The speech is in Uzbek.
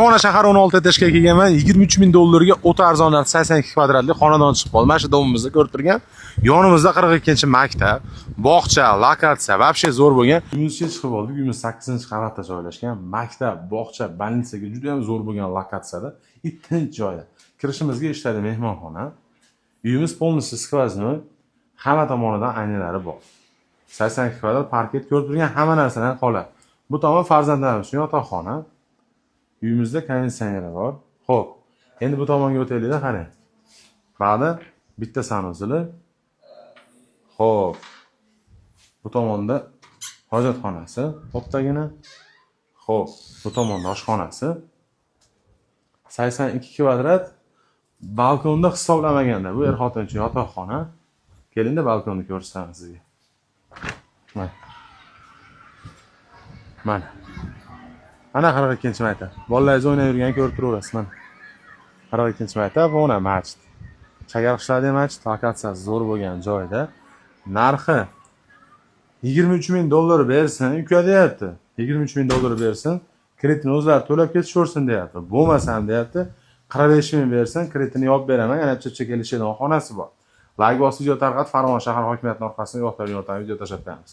Farg'ona shahar 16 etажga kelganman. 23 ming dollarga o'ta arzon 82 kvadratli xonadon chiqib qoldi. Mana shu domimizda ko'rib turgan. Yonimizda 42-maktab, bog'cha, lokatsiya, вообще zo'r bo'lgan. Uyimizga chiqib oldik. Uyimiz 8-qavatda joylashgan. Maktab, bog'cha, больницаga juda ham zo'r bo'lgan lokatsiyada, tinch joyda. Kirishimizga ishlaydi mehmonxona. Uyimiz полностью skvoznoy, hamma tomonidan aynalari bor. 82 kvadrat parket ko'rib turgan hamma narsadan qoladi. Bu tomon farzandlarimiz uchun yotoqxona. Uyimizda konditsioneri bor. Xo'p, endi bu tomonga o'taylik-da, qarang. Mana bitta sanuzili. Xo'p. Bu tomonda hojatxonasi, to'ptagina. Xo'p, bu tomonda oshxonasi. 82 kvadrat. Balkonda hisoblamaganda bu er-xotin uchun yotoqxona. Keling-da balkonni ko'rsataman sizga. Mana. Ana 42-maktab. Bolalaringiz o'ynab yurgan ko'rib turaverasiz mana. 42-maktab, ona masjid. Chagarqishlarda masjid, lokatsiyasi zo'r bo'lgan joyda. Narxi 23 ming dollar bersin, uka deyapti. 23 ming dollar bersin, kreditni o'zlari to'lab ketishaversin deyapti. Bo'lmasam deyapti, 45 ming bersin, kreditni yopib beraman, yana bitta kelishadigan xonasi bor. Like bosib video tarqat, Farg'ona shahar hokimiyatining orqasidan yo'qlar yordam video tashlab qo'yamiz.